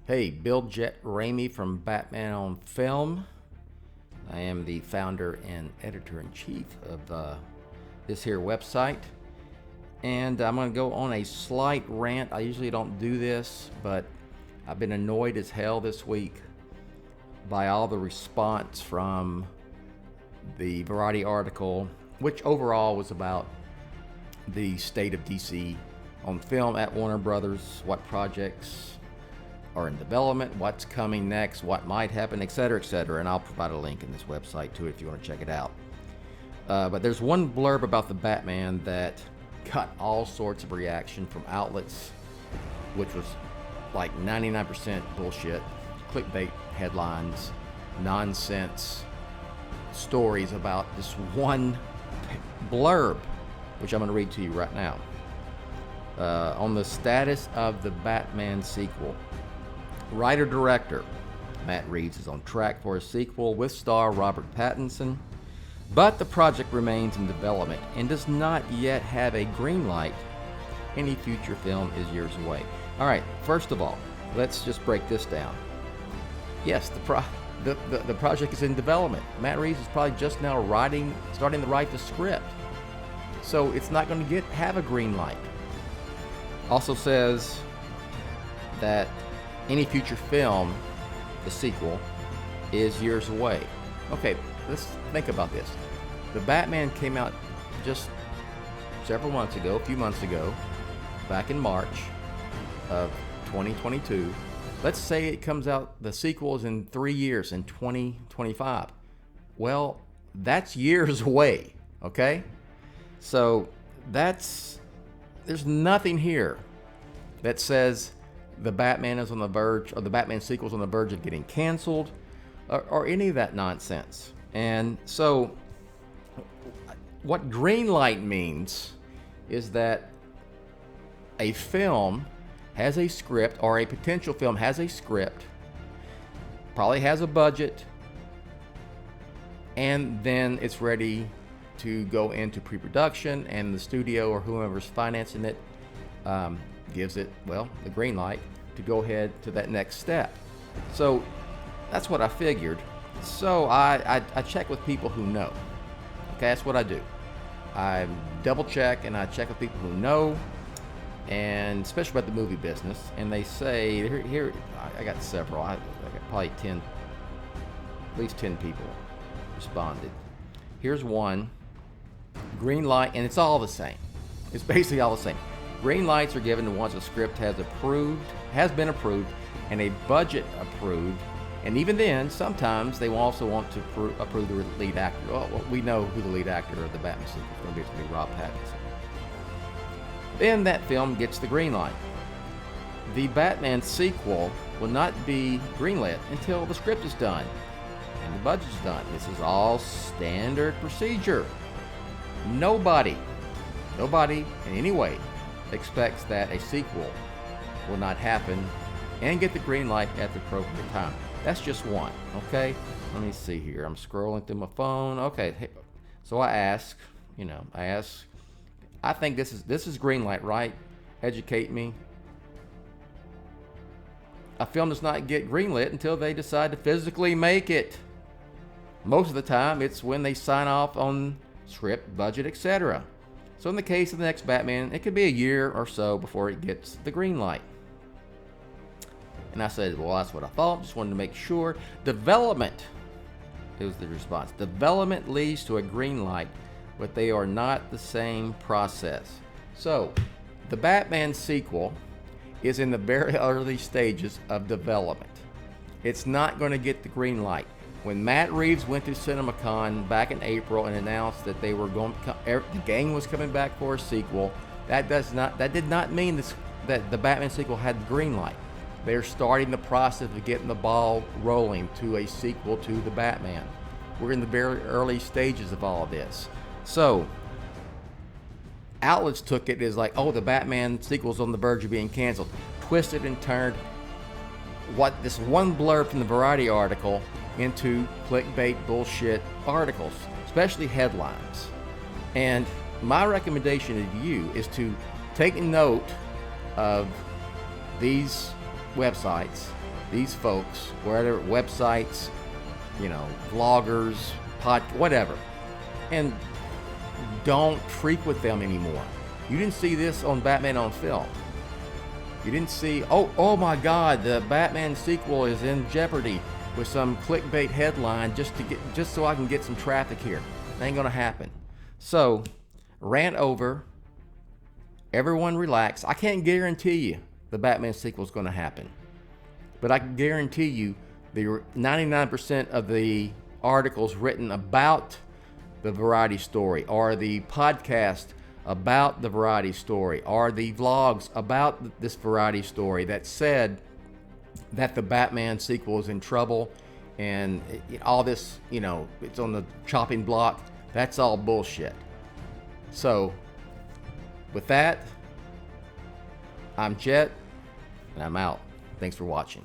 Hey, Bill Jett Ramey from Batman on Film. I am the founder and editor-in-chief of this here website. And I'm going to go on a slight rant. I usually don't do this, but I've been annoyed as hell this week by all the response from the Variety article, which overall was about the state of DC on film at Warner Brothers, what projects are in development, what's coming next, what might happen, etc., etc. And I'll provide a link in this website to it if you want to check it out. But there's one blurb about the Batman that got all sorts of reaction from outlets, which was like 99% bullshit, clickbait headlines, nonsense stories about this one blurb, which I'm going to read to you right now. On the status of the Batman sequel. Writer-director Matt Reeves is on track for a sequel with star Robert Pattinson, but the project remains in development and does not yet have a green light. Any future film is years away. All right, first of all, let's just break this down. Yes, the project is in development. Matt Reeves is probably just now starting to write the script, so it's not going to have a green light. Also says that any future film, the sequel, is years away. Okay, let's think about this. The Batman came out just several months ago, a few months ago, back in March of 2022. Let's say it comes out, the sequel is in 3 years, in 2025. Well, that's years away, okay? So there's nothing here that says the Batman is on the verge, or the Batman sequel is on the verge of getting canceled, or any of that nonsense. And so what green light means is that a film has a script, or a potential film has a script, probably has a budget, and then it's ready to go into pre-production, and the studio or whoever's financing it gives it, well, the green light to go ahead to that next step. So that's what I figured. So I check with people who know. Okay, that's what I do. I double check and I check with people who know, and especially about the movie business. And they say, here I got several. I got probably 10, at least 10 people responded. Here's one. Green light, and it's all the same. It's basically all the same. Green lights are given once a script has been approved, and a budget approved. And even then, sometimes they will also want to approve the lead actor. Well, we know who the lead actor of the Batman sequel is going to be. It's going to be Rob Pattinson. Then that film gets the green light. The Batman sequel will not be greenlit until the script is done and the budget's done. This is all standard procedure. Nobody in any way expects that a sequel will not happen and get the green light at the appropriate time. That's just one, okay? Let me see here. I'm scrolling through my phone. Okay, so I ask, I think this is green light, right? Educate me. A film does not get greenlit until they decide to physically make it. Most of the time, it's when they sign off on script, budget, etc. So in the case of the next Batman, it could be a year or so before it gets the green light. And I said, well, that's what I thought. Just wanted to make sure. Development, it was the response. Development leads to a green light, but they are not the same process. So the Batman sequel is in the very early stages of development. It's not going to get the green light. When Matt Reeves went to CinemaCon back in April and announced that they were the gang was coming back for a sequel, that did not mean that the Batman sequel had the green light. They're starting the process of getting the ball rolling to a sequel to the Batman. We're in the very early stages of all of this. So outlets took it as like, oh, the Batman sequel's on the verge of being canceled. Twisted and turned what this one blurb from the Variety article into clickbait bullshit articles, especially headlines. And my recommendation to you is to take note of these websites these folks, wherever, websites, you know, vloggers, whatever, and don't frequent them anymore. You didn't see this on Batman on Film. You didn't see, oh my God, the Batman sequel is in jeopardy with some clickbait headline just so I can get some traffic here. It ain't gonna happen. So, rant over. Everyone relax. I can't guarantee you the Batman sequel is gonna happen, but I can guarantee you the 99% of the articles written about the variety story, or the podcast about the variety story, or the vlogs about this variety story that said that the Batman sequel is in trouble and all this, you know, it's on the chopping block, that's all bullshit. So, with that, I'm Jett, and I'm out. Thanks for watching.